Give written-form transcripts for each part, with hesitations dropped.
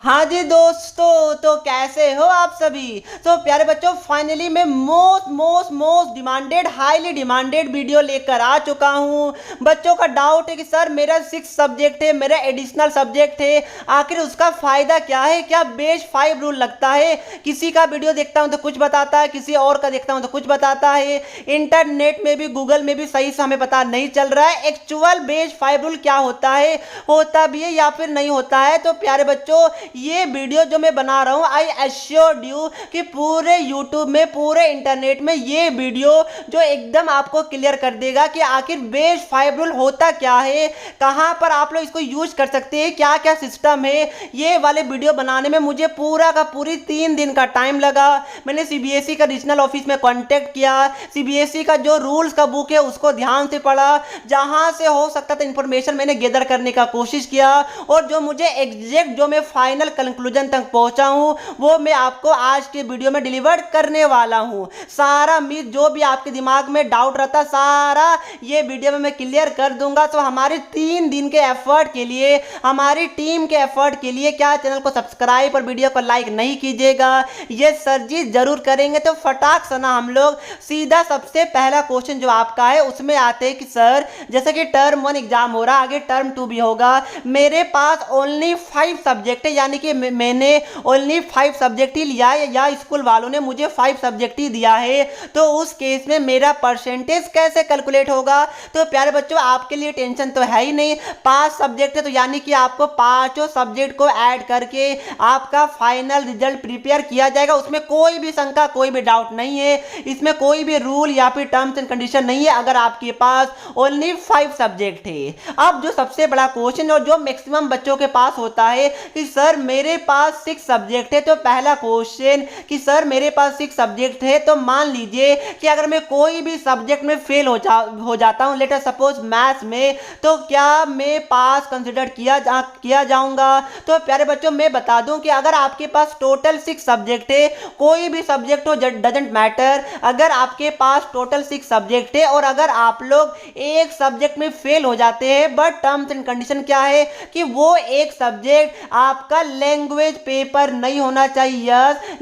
हाँ जी दोस्तों, तो कैसे हो आप सभी। तो प्यारे बच्चों, फाइनली मैं most demanded highly demanded video लेकर आ चुका हूँ। बच्चों का डाउट है कि सर मेरा 6 सब्जेक्ट है, मेरा एडिशनल सब्जेक्ट है, आखिर उसका फायदा क्या है, क्या बेस 5 रूल लगता है। किसी का वीडियो देखता हूँ तो कुछ बताता है, किसी और का देखता हूँ तो कुछ बताता है। इंटरनेट में भी, गूगल में भी सही से हमें पता नहीं चल रहा है एक्चुअल बेस 5 रूल क्या होता है, होता भी है या फिर नहीं होता है। तो प्यारे बच्चों, ये वीडियो जो मैं बना रहा हूं, आई एश्योर्ड यू कि पूरे यूट्यूब में, पूरे इंटरनेट में ये वीडियो जो एकदम आपको क्लियर कर देगा कि आखिर बेस 5 रूल होता क्या है, कहां पर आप लोग इसको यूज कर सकते हैं, क्या क्या सिस्टम है। ये वाले वीडियो बनाने में मुझे पूरा का पूरी 3 दिन का टाइम लगा। मैंने सीबीएसई का रीजनल ऑफिस में कांटेक्ट किया, सीबीएसई का जो रूल्स का बुक है उसको ध्यान से पढ़ा, जहां से हो सकता था इंफॉर्मेशन मैंने गैदर करने का कोशिश किया, और जो मुझे एग्जैक्ट जो मैं फाइनल कंक्लूजन तक पहुंचा हूं वो मैं आपको आज के वीडियो में डिलीवर करने वाला हूं। सारा मिथ जो भी आपके दिमाग में डाउट रहता, सारा ये वीडियो में मैं क्लियर कर दूंगा। तो हमारे 3 दिन के एफर्ट के लिए, हमारी टीम के एफर्ट के लिए क्या चैनल को सब्सक्राइब और वीडियो को लाइक नहीं कीजिएगा? ये सर जी जरूर करेंगे। तो फटाक से ना हम लोग सीधा सबसे पहला क्वेश्चन जो आपका है उसमें आते हैं कि सर जैसे कि टर्म 1 एग्जाम हो रहा, आगे टर्म 2 भी होगा, मेरे पास ओनली 5 सब्जेक्ट है, यानी कि मैंने ओनली 5 सब्जेक्ट ही लिया है, या स्कूल वालों ने मुझे 5 सब्जेक्ट ही दिया है, तो उस केस में मेरा परसेंटेज कैसे कैलकुलेट होगा? तो प्यारे बच्चों, आपके लिए टेंशन तो है ही नहीं। 5 सब्जेक्ट है तो यानी कि आपको पांचों सब्जेक्ट को ऐड करके आपका फाइनल रिजल्ट प्रिपेयर किया जाएगा। उसमें कोई भी शंका, कोई भी डाउट नहीं है, इसमें कोई भी रूल या फिर टर्म्स एंड कंडीशन नहीं है अगर आपके पास ओनली 5 सब्जेक्ट है। अब जो सबसे बड़ा क्वेश्चन और जो मैक्सिमम बच्चों के पास होता है कि सर मेरे पास 6 सब्जेक्ट है, तो पहला क्वेश्चन कि सर मेरे पास 6 सब्जेक्ट है, तो मान लीजिए कि अगर मैं कोई भी सब्जेक्ट में फेल हो जाता हूं, लेट अस सपोज मैथ्स में, तो क्या मैं पास कंसिडर किया जाऊंगा? तो प्यारे बच्चों, मैं बता दूं कि अगर आपके पास टोटल 6 सब्जेक्ट है, कोई भी सब्जेक्ट हो डजंट मैटर, अगर आपके पास टोटल 6 सब्जेक्ट है और अगर आप लोग एक सब्जेक्ट में फेल हो जाते हैं, बट टर्म्स एंड कंडीशन क्या है कि वो एक सब्जेक्ट आपका लैंग्वेज पेपर नहीं होना चाहिए।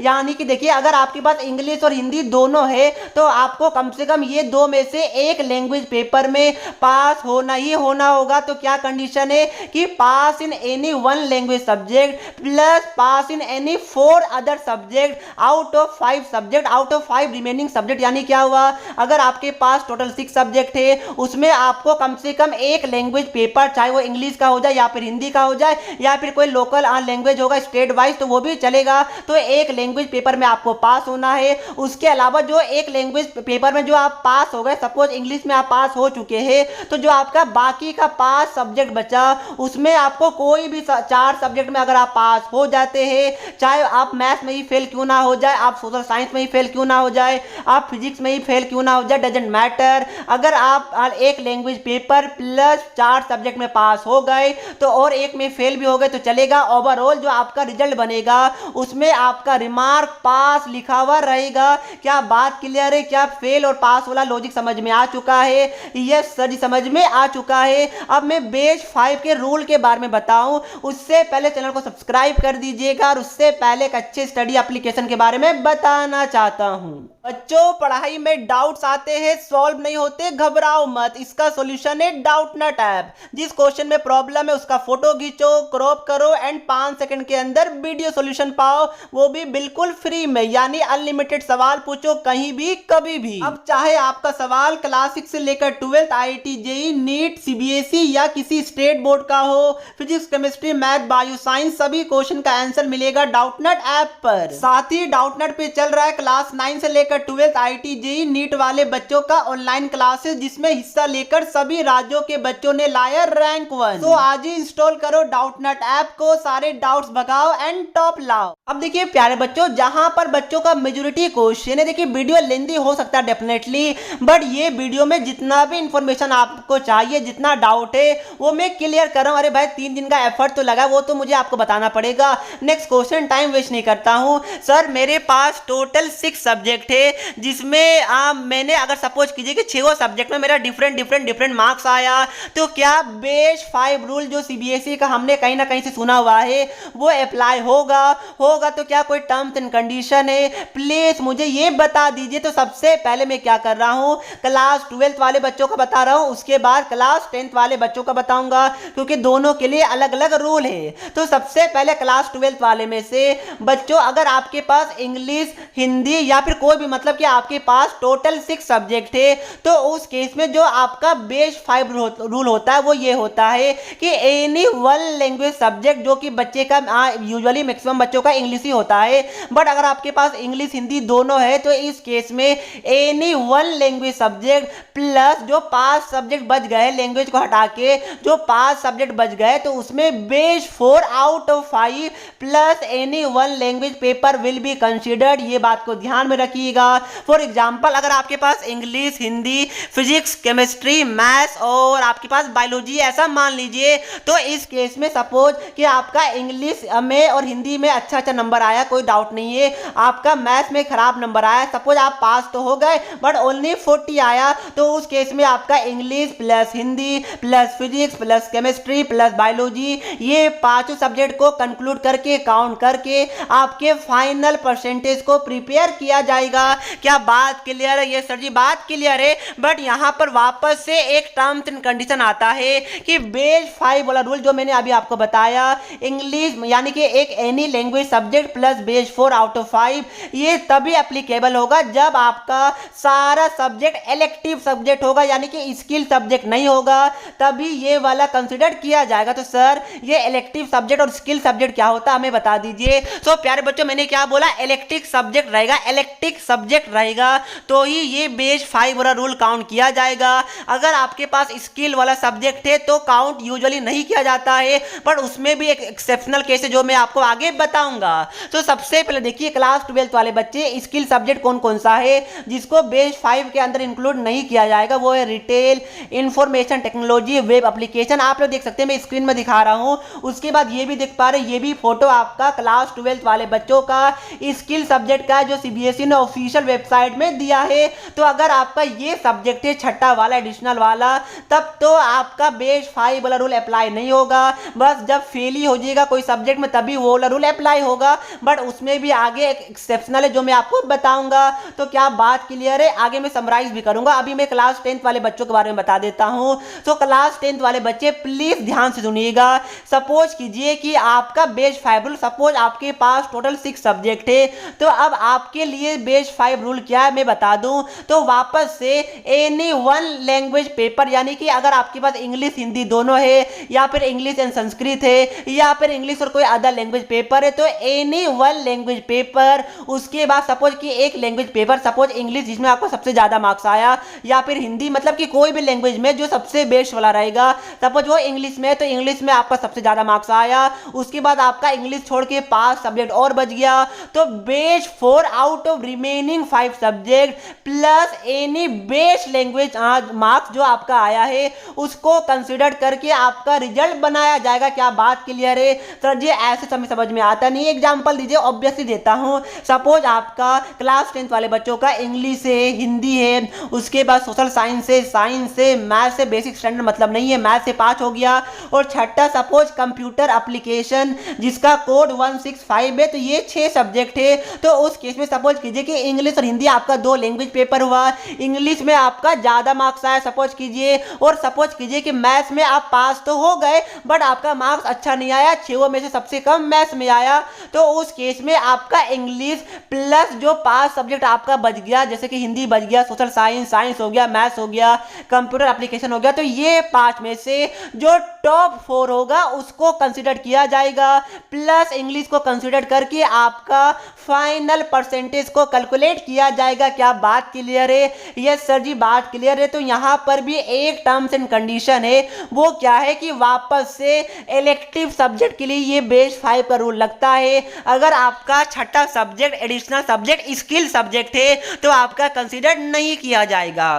यानी कि देखिए, अगर आपके पास इंग्लिश और हिंदी दोनों है तो आपको कम से कम ये दो में से एक लैंग्वेज पेपर में पास होना ही होना होगा। तो क्या कंडीशन है कि pass in any 1 language subject plus pass in any 4 other subject out of 5 subject, out of 5 remaining subject. यानी क्या हुआ, अगर आपके पास टोटल 6 सब्जेक्ट है, उसमें आपको कम से कम एक लैंग्वेज पेपर, चाहे वो इंग्लिश का हो जाए या फिर हिंदी का हो जाए या फिर कोई लोकल लैंग्वेज होगा स्टेट वाइज, तो वो भी चलेगा, तो एक लैंग्वेज पेपर में आपको पास होना है। उसके अलावा जो एक लैंग्वेज पेपर में जो आप पास हो गए, सपोज इंग्लिश में आप पास हो चुके हैं, तो जो आपका बाकी का 5 सब्जेक्ट बचा, उसमें आपको कोई भी 4 सब्जेक्ट में अगर आप पास हो जाते हैं, चाहे आप मैथ्स में ही फेल क्यों ना हो जाए, आप सोशल साइंस में ही फेल क्यों ना हो जाए, आप फिजिक्स में ही फेल क्यों ना हो जाए, डजेंट मैटर, अगर आप एक लैंग्वेज पेपर प्लस 4 सब्जेक्ट में पास हो गए तो और एक में फेल भी हो गए तो चलेगा। ओवरऑल जो आपका रिजल्ट बनेगा उसमें आपका रिमार्क पास लिखा हुआ रहेगा। क्या बात क्लियर है? क्या फेल और पास वाला लॉजिक समझ में आ चुका है? यस सर जी, समझ में आ चुका है। अब मैं बेस 5 के रूल के बारे में बताऊं, उससे पहले चैनल को सब्सक्राइब कर दीजिएगा, और उससे पहले एक अच्छे स्टडी एप्लीकेशन के बारे में बताना चाहता हूं। बच्चों, पढ़ाई में डाउट्स आते हैं, सॉल्व नहीं होते, घबराओ मत, इसका सॉल्यूशन है डाउटनट ऐप। जिस क्वेश्चन में प्रॉब्लम है उसका फोटो खींचो, क्रॉप करो एंड 5 सेकंड के अंदर वीडियो सॉल्यूशन पाओ, वो भी बिल्कुल फ्री में, यानी अनलिमिटेड सवाल पूछो कहीं भी कभी भी। अब चाहे आपका सवाल क्लास 6 से लेकर 12th IIT JEE NEET CBSE या किसी स्टेट बोर्ड का हो, physics chemistry math bio science, सभी क्वेश्चन का आंसर मिलेगा डाउटनट ऐप पर। साथ ही डाउटनट पे चल रहा है क्लास 9 से लेकर 12th आईआईटी जेईई नीट वाले बच्चों का ऑनलाइन क्लासेस, जिसमें हिस्सा लेकर सभी राज्यों के बच्चों ने लाया रैंक 1। तो आज ही इंस्टॉल करो डाउटनट ऐप को, सारे डाउट्स भगाओ एंड टॉप लाओ। अब देखिए प्यारे बच्चों, जहां पर बच्चों का मेजॉरिटी क्वेश्चन है, देखिए वीडियो लेंथी हो सकता है डेफिनेटली, बट ये वीडियो में जितना भी इंफॉर्मेशन आपको चाहिए, जितना डाउट है वो मैं क्लियर कर रहा हूं। अरे भाई 3 दिन का एफर्ट तो लगा, वो तो मुझे आपको बताना पड़ेगा। नेक्स्ट क्वेश्चन, टाइम वेस्ट नहीं करता हूं। सर मेरे पास टोटल 6 सब्जेक्ट है, जिसमें मैंने अगर सपोज कीजिए कि 6 सब्जेक्ट में मेरा डिफरेंट मार्क्स आया, तो क्या बेस 5 रूल जो सीबीएसई का हमने कहीं ना कहीं से सुना हुआ है वो अप्लाई होगा होगा तो क्या कोई टर्म्स एंड कंडीशन है? प्लीज मुझे ये बता दीजिए। तो सबसे पहले मैं क्या कर रहा हूँ, क्लास 12th वाले बच्चों का बता रहा हूँ, उसके बाद क्लास 10th वाले बच्चों का बताऊंगा, क्योंकि दोनों के लिए अलग अलग रूल है। तो सबसे पहले क्लास 12th वाले में से बच्चों, अगर आपके पास इंग्लिश, हिंदी या फिर कोई भी, मतलब कि आपके पास टोटल 6 सब्जेक्ट है, तो उस केस में जो आपका बेस 5 रूल होता है वो ये होता है कि एनी वन लैंग्वेज सब्जेक्ट, जो कि बच्चे का यूजुअली मैक्सिमम बच्चों का इंग्लिश ही होता है, बट अगर आपके पास इंग्लिश हिंदी दोनों है तो इस केस में any one language subject plus जो 5 सब्जेक्ट बच गए, लैंग्वेज को हटा के जो 5 सब्जेक्ट बच गए, तो उसमें base 4 out of 5 plus any one language paper will be considered. ये बात को ध्यान में रखिएगा। फॉर एग्जांपल, अगर आपके पास English, Hindi, physics, chemistry, maths और आपके पास बायोलॉजी ऐसा मान लीजिए, तो इस केस में सपोज कि आपका इंग्लिश में और हिंदी में अच्छा नंबर आया, कोई डाउट नहीं है, आपका मैथ्स में खराब नंबर आया, सपोज आप पास तो हो गए बट ओनली 40 आया, तो उस केस में आपका English plus Hindi plus physics plus chemistry plus biology, ये पांचों सब्जेक्ट को कंक्लूड करके, काउंट करके आपके फाइनल परसेंटेज को प्रिपेयर किया जाएगा। क्या बात क्लियर है? ये सर जी बात क्लियर है। बट यहाँ पर वापस से एक टर्म्स एंड कंडीशन आता है कि बेस 5 वाला रूल जो मैंने अभी आपको बताया, इंग्लिश यानी कि एक any language subject plus base 4 out of 5, ये तभी एप्लीकेबल होगा जब आपका सारा सब्जेक्ट इलेक्टिव सब्जेक्ट होगा, यानी कि स्किल सब्जेक्ट नहीं होगा, तभी ये वाला कंसिडर किया जाएगा। तो सर ये इलेक्टिव सब्जेक्ट और स्किल सब्जेक्ट क्या होता है हमें बता दीजिए। सो प्यारे बच्चों, मैंने क्या बोला, इलेक्टिव सब्जेक्ट रहेगा, इलेक्टिव सब्जेक्ट रहेगा तो ही ये बेस 5 वाला रूल काउंट किया जाएगा। अगर आपके पास स्किल वाला सब्जेक्ट है तो काउंट यूजुअली नहीं किया जाता है, बट उसमें भी एक एक्सेप्शनल केस है जो मैं आपको आगे बताऊंगा। तो सबसे पहले देखिए, क्लास 12th वाले बच्चे, स्किल सब्जेक्ट कौन कौन सा है जिसको बेस 5 के अंदर इंक्लूड नहीं किया जाएगा? वो है retail, information technology, web application. आप लोग देख सकते हैं, मैं स्क्रीन में दिखा रहा हूं। उसके बाद ये भी देख पा रहे हैं, ये भी फोटो आपका क्लास 12th वाले बच्चों का स्किल सब्जेक्ट का, जो सीबीएसई ने ऑफिशियल वेबसाइट में दिया है। तो अगर आपका ये सब्जेक्ट है छठा वाला, एडिशनल वाला, तब तो आपका बेस 5 वाला रूल अप्लाई नहीं होगा। बस जब फेल ही हो जाएगा कोई सब्जेक्ट में तभी वो वाला रूल अप्लाई होगा, बट उसमें भी आगे एक एक्सेप्शनल है जो मैं आपको बताऊंगा। तो क्या बात क्लियर है? आगे मैं समराइज भी करूंगा। अभी मैं क्लास 10th वाले बच्चों के बारे में बता देता हूं। तो क्लास 10th वाले बच्चे प्लीज ध्यान से सुनिएगा। सपोज कीजिए कि आपका बेस 5 रूल, सपोज आपके पास टोटल 6 सब्जेक्ट है, तो अब आपके लिए बेस 5 रूल क्या है मैं बता दूं। तो वापस से एनी वन लैंग्वेज पेपर, यानी कि अगर आपके पास इंग्लिश हिंदी दोनों है, या फिर इंग्लिश एंड संस्कृत है, या फिर इंग्लिश और कोई अदर लैंग्वेज पेपर है, तो एनी वन लैंग्वेज पेपर, उसके बाद सपोज कि एक लैंग्वेज पेपर, सपोज इंग्लिश जिसमें आपको सबसे ज्यादा मार्क्स आया, या फिर हिंदी, मतलब कि कोई भी लैंग्वेज में जो सबसे बेस्ट वाला रहेगा, सपोज वो इंग्लिश में, तो इंग्लिश में आपका सबसे ज्यादा मार्क्स आया, उसके बाद आपका इंग्लिश छोड़ के 5 सब्जेक्ट और बच गया, तो base 4 out of remaining 5 subject plus any best language marks जो आपका आया है, उसको कंसिडर करके आपका रिजल्ट बनाया जाएगा। क्या बात क्लियर है? सर जी ऐसे समझ में आता नहीं। एग्जांपल दीजिए, ऑब्वियसली देता हूं। सपोज आपका क्लास 10th वाले बच्चों का इंग्लिश है, हिंदी है, उसके बाद सोशल साइंस है, साइंस से, मैथ से, बेसिक स्टैंडर्ड मतलब नहीं है, मैथ से 5 हो गया, और छठा सपोज कंप्यूटर एप्लीकेशन जिसका कोड 165 है, तो ये 6 सब्जेक्ट है। तो उस केस में सपोज कीजिए कि इंग्लिश और हिंदी आपका 2 लैंग्वेज पेपर हुआ, इंग्लिश में आपका ज्यादा मार्क्स आया सपोज कीजिए, और सपोज कीजिए कि मैथ्स में आप पास तो हो गए बट आपका मार्क्स अच्छा नहीं आया, 6 में से सबसे कम मैथ्स में आया, तो उस केस में आपका इंग्लिश प्लस जो 5 सब्जेक्ट आपका बच गया, जैसे कि हिंदी बच गया, सोशल साइंस, साइंस हो गया, मैथ्स हो गया, कंप्यूटर एप्लीकेशन हो गया, तो ये 5 में से जो टॉप 4 होगा उसको कंसिडर किया जाएगा, प्लस इंग्लिश को कंसिडर करके आपका फाइनल परसेंटेज को कैलकुलेट किया जाएगा। क्या बात क्लियर है? यस सर जी बात क्लियर है। तो यहां पर भी एक टर्म्स एंड कंडीशन है, वो क्या है कि वापस से इलेक्टिव सब्जेक्ट के लिए ये बेस 5 का रूल लगता है। अगर आपका छठा subject additional subject skill subject है तो आपका कंसिडर नहीं किया जाएगा।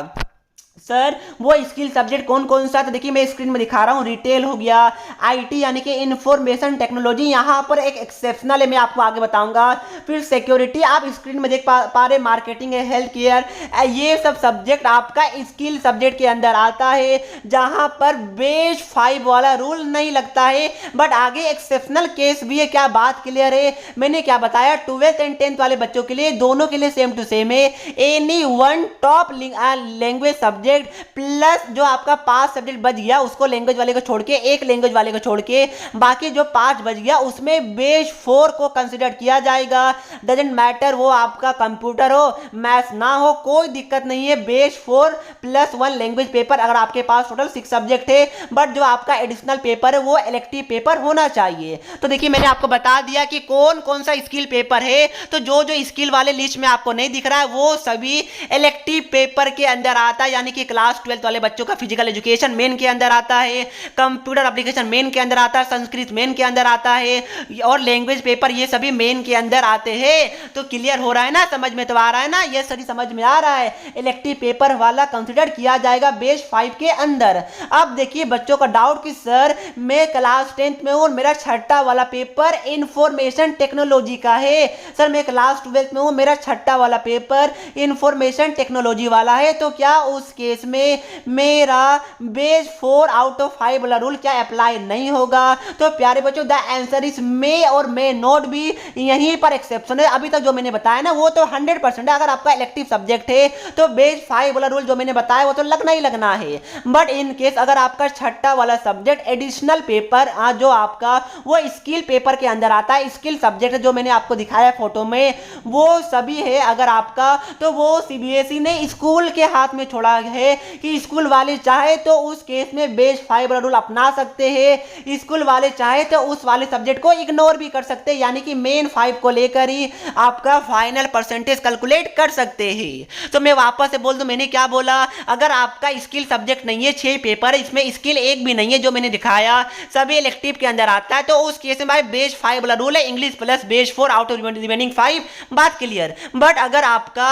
सर वो स्किल सब्जेक्ट कौन कौन सा, तो देखिए मैं स्क्रीन में दिखा रहा हूँ। रिटेल हो गया, आईटी यानी कि इंफॉर्मेशन टेक्नोलॉजी, यहाँ पर एक एक्सेप्शनल है, मैं आपको आगे बताऊंगा। फिर सिक्योरिटी आप स्क्रीन में देख पा रहे, मार्केटिंग है, हेल्थ केयर, ये सब सब्जेक्ट आपका स्किल सब्जेक्ट के अंदर आता है, जहां पर बेस 5 वाला रूल नहीं लगता है। बट आगे एक्सेप्शनल केस भी है। क्या बात क्लियर है? मैंने क्या बताया, 12th एंड 10th वाले बच्चों के लिए दोनों के लिए सेम टू सेम है। Any one top language subject plus जो आपका 5 सब्जेक्ट बच गया उसको लैंग्वेज वाले को छोड़ के, एक लैंग्वेज वाले को छोड़ के बाकी जो 5 बच गया उसमें बेस 4 को कंसिडर किया जाएगा। डजेंट मैटर वो आपका कंप्यूटर हो, मैथ्स ना हो, कोई दिक्कत नहीं है। बेस 4 प्लस 1 लैंग्वेज पेपर, अगर आपके पास टोटल 6 सब्जेक्ट है, बट जो आपका एडिशनल पेपर है वो इलेक्टिव पेपर होना चाहिए। तो देखिए मैंने आपको बता दिया कि कौन कौन सा स्किल पेपर है। तो जो जो स्किल वाले लिस्ट में आपको नहीं दिख रहा है वो सभी इलेक्टिव पेपर के अंदर आता है, यानी कि क्लास 12 वाले बच्चों का फिजिकल एजुकेशन मेन के अंदर आता है, कंप्यूटर एप्लीकेशन मेन के अंदर आता है, संस्कृत मेन के अंदर आता है, और लैंग्वेज पेपर ये सभी मेन के अंदर आते हैं। तो क्लियर हो रहा है ना, समझ में तो आ रहा है ना, ये सभी समझ में आ रहा है। इलेक्टिव पेपर वाला कंसिडर किया जाएगा बेस 5 के अंदर। अब देखिए बच्चों का डाउट कि सर मैं क्लास 10th में हूं और मेरा छठा वाला पेपर इंफॉर्मेशन टेक्नोलॉजी का है। सर मैं क्लास 12th में हूं, मेरा छठा वाला पेपर इंफॉर्मेशन टेक्नोलॉजी वाला है, तो क्या उस केस में मेरा बेस 4 आउट ऑफ 5 वाला रूल क्या अप्लाई नहीं होगा? तो प्यारे बच्चों द आंसर इज मे और मे नॉट भी, यहीं पर एक्सेप्शन है। अभी तक जो मैंने बताया ना वो तो 100% है। अगर आपका इलेक्टिव सब्जेक्ट है तो बेस 5 वाला रूल जो मैंने बताया वो तो लगना ही लगना है। बट इन केस अगर आपका छठा वाला सब्जेक्ट एडिशनल पेपर जो आपका वो स्किल पेपर के अंदर आता है, स्किल सब्जेक्ट जो मैंने आपको दिखाया फोटो में वो सभी है अगर आपका, तो वो सीबीएसई ने स्कूल के हाथ में छोड़ा है कि स्कूल वाले चाहे तो उस केस में बेस 5 वाला रूल अपना सकते हैं, स्कूल वाले चाहे तो उस वाले सब्जेक्ट को इग्नोर भी कर सकते हैं, यानी कि मेन 5 को लेकर ही आपका फाइनल परसेंटेज कैलकुलेट कर सकते हैं। तो मैं वापस से बोल दूं, मैंने क्या बोला, अगर आपका स्किल सब्जेक्ट नहीं है, 6 पेपर है, इसमें स्किल एक भी नहीं है जो मैंने दिखाया, सभी इलेक्टिव के अंदर आता है, तो उस केस में भाई बेस 5 वाला रूल है, English plus base 4 out of remaining 5, बात क्लियर। बट अगर आपका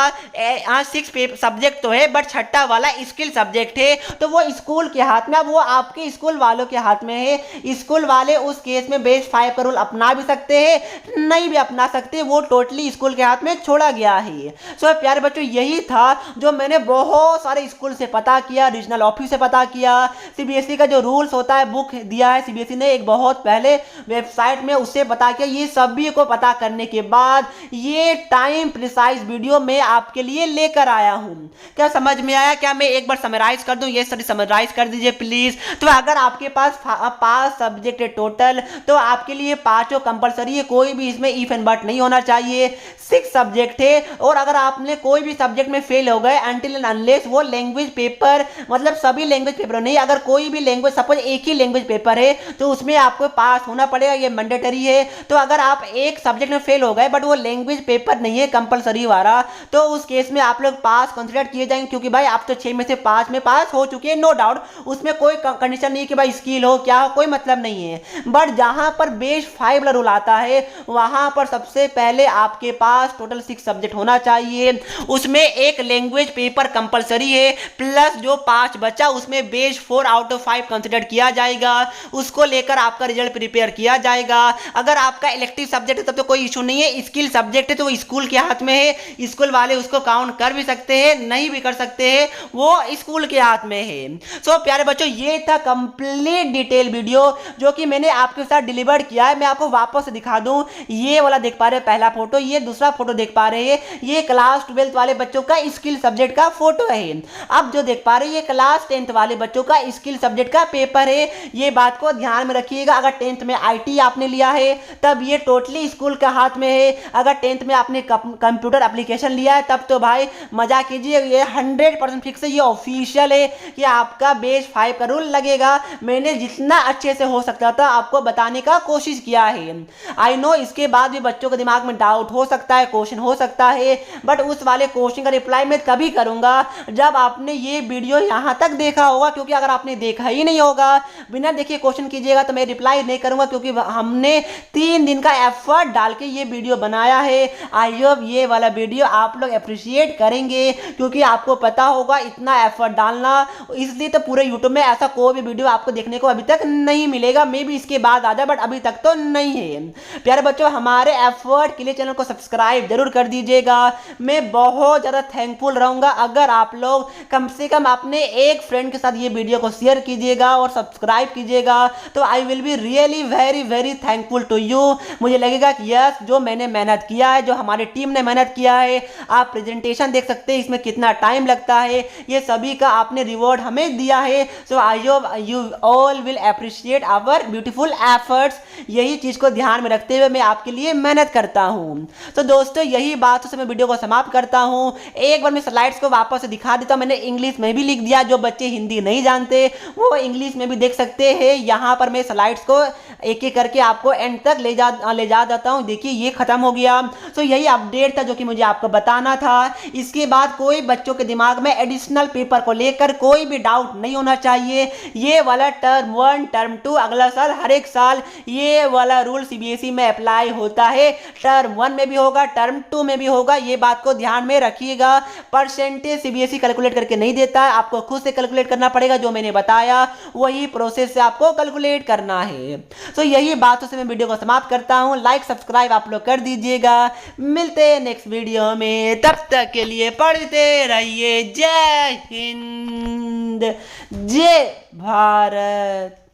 6 सब्जेक्ट तो है बट छठा वाला स्किल सब्जेक्ट है तो वो स्कूल के हाथ में, अब वो आपके स्कूल वालों के हाथ में है। स्कूल वाले उस केस में बेस 5 का रूल अपना भी सकते हैं, नहीं भी अपना सकते, वो टोटली स्कूल के हाथ में छोड़ा गया है। सो प्यारे बच्चों यही था जो मैंने बहुत सारे स्कूल से पता किया, रीजनल ऑफिस से पता किया, सीबीएसई का जो रूल्स होता है बुक दिया है सीबीएसई ने एक बहुत पहले वेबसाइट में, उससे पता किया। ये सभी को पता करने के बाद ये टाइम प्रिसाइज वीडियो में आपके लिए लेकर आया हूं। क्या समझ में आया? क्या मैं एक बार समराइज कर दूं? ये सभी समराइज कर दीजिए प्लीज। तो अगर आपके पास 5 सब्जेक्ट है टोटल, तो आपके लिए 5 कंपलसरी है, कोई भी इसमें इफ एंड बट नहीं होना चाहिए। 6 सब्जेक्ट है और अगर आपने कोई भी सब्जेक्ट में फेल हो गए अनटिल एंड अनलेस वो लैंग्वेज पेपर, मतलब सभी लैंग्वेज पेपर नहीं, अगर कोई भी लैंग्वेज, सपोज एक ही लैंग्वेज पेपर है तो उसमें आपको पास होना पड़ेगा, ये मैंडेटरी है। तो अगर आप एक सब्जेक्ट में फेल हो गए बट वो लैंग्वेज पेपर नहीं है कंपलसरी वाला, तो उस केस में आप लोग पास कंसिडर किए जाएंगे, क्योंकि भाई आप तो 6 में से 5 में पास हो चुके हैं, नो डाउट, उसमें कोई कंडीशन नहीं है कि भाई स्किल हो क्या हो, कोई मतलब नहीं है। बट जहां पर बेस 5 वाला रूल आता है वहां पर सबसे पहले आपके पास टोटल 6 सब्जेक्ट होना चाहिए, उसमें एक लैंग्वेज पेपर कंपलसरी है, प्लस जो 5 बचा उसमें बेस 4 आउट ऑफ 5 कंसिडर किया जाएगा, उसको लेकर आपका रिजल्ट प्रिपेयर किया जाएगा। अगर आपका इलेक्टिव सब्जेक्ट है तब तो कोई इशू नहीं है, स्किल सब्जेक्ट है तो वो स्कूल के हाथ में है, स्कूल वाले उसको काउंट कर भी सकते हैं, नहीं भी कर सकते हैं, वो स्कूल के हाथ में है। सो प्यारे बच्चों ये था कंप्लीट डिटेल वीडियो जो कि मैंने आपके साथ डिलीवर किया है। मैं आपको वापस से दिखा दूं, ये वाला देख पा रहे हैं पहला फोटो, ये दूसरा फोटो देख पा रहे हैं, ये क्लास 12 वाले बच्चों का स्किल सब्जेक्ट का फोटो है। अब जो देख पा रहे हैं ये क्लास 10 वाले बच्चों का स्किल सब्जेक्ट का पेपर है। ये बात को ध्यान में रखिएगा, अगर 10th में आईटी आपने लिया है तब ये टोटली स्कूल के हाथ में है, अगर 10th में आपने कंप्यूटर एप्लीकेशन लिया है तब तो भाई मजा कीजिए, ये 100% फिक्स है, ये ऑफिशियल है कि आपका बेस 5 का रूल लगेगा। मैंने जितना अच्छे से हो सकता था आपको बताने का कोशिश किया है। आई नो इसके बाद भी बच्चों के दिमाग में डाउट हो सकता है, क्वेश्चन हो सकता है, बट उस वाले क्वेश्चन का रिप्लाई मैं कभी करूंगा जब आपने ये वीडियो यहां तक देखा होगा, क्योंकि अगर आपने देखा ही नहीं होगा, बिना देखे क्वेश्चन कीजिएगा तो मैं रिप्लाई नहीं करूंगा, क्योंकि हमने 3 दिन का एफर्ट डाल के ये वीडियो बनाया है। आई होप ये वाला वीडियो आप लोग अप्रिशिएट करेंगे, क्योंकि आपको पता होगा इतना एफर्ट डालना, इसलिए तो पूरे यूट्यूब में ऐसा कोई भी वीडियो आपको देखने को अभी तक नहीं मिलेगा। मे बी इसके बाद आ जाए, बट अभी तक तो नहीं है। प्यारे बच्चों, हमारे एफर्ट के लिए चैनल को सब्सक्राइब जरूर कर दीजिएगा। मैं बहुत ज़्यादा थैंकफुल रहूँगा अगर आप लोग कम से कम अपने एक फ्रेंड के साथ ये वीडियो को शेयर कीजिएगा और सब्सक्राइब कीजिएगा। तो I will be really very very thankful to you. मुझे लगेगा कि यस, जो मैंने मेहनत किया है, जो हमारी टीम ने मेहनत किया है, आप प्रेजेंटेशन देख सकते हैं इसमें कितना टाइम लगता है, ये सभी का आपने रिवॉर्ड हमें दिया है। So I hope you all will appreciate our beautiful efforts. यही चीज़ को ध्यान में रखते हुए मैं आपके लिए मेहनत करता हूँ। तो दोस्तों, यही बात से मैं वीडियो को समाप्त करता हूँ। एक बार मैं स्लाइड्स को वापस से दिखा देता हूँ। मैंने इंग्लिश में भी लिख दिया, जो बच्चे हिंदी नहीं जानते वो इंग्लिश में भी देख सकते हैं। यहाँ पर मैं स्लाइड्स को एक एक करके आपको एंड तक ले जा देता हूँ। देखिए, ये खत्म हो गया। सो यही अपडेट था जो कि मुझे आपको बताना था। इसके बाद कोई बच्चों के दिमाग में एडिशनल पेपर को लेकर कोई भी डाउट नहीं होना चाहिए। ये वाला टर्म 1 टर्म 2 अगला साल हर एक साल ये वाला रूल सीबीएसई में अप्लाई होता है। टर्म 1 में भी होगा, टर्म 2 में भी होगा। ये बात को ध्यान में रखिएगा। परसेंटेज सीबीएसई कैलकुलेट करके नहीं देता है, आपको खुद से कैलकुलेट करना पड़ेगा। जो मैंने बताया वही प्रोसेस से आपको कैलकुलेट करना है। तो यही बातों से मैं वीडियो को समाप्त करता हूं। लाइक सब्सक्राइब आप लोग कर दीजिएगा। मिलते हैं नेक्स्ट वीडियो में, तब तक के लिए पढ़ते रहिए। जय हिंद, जय भारत।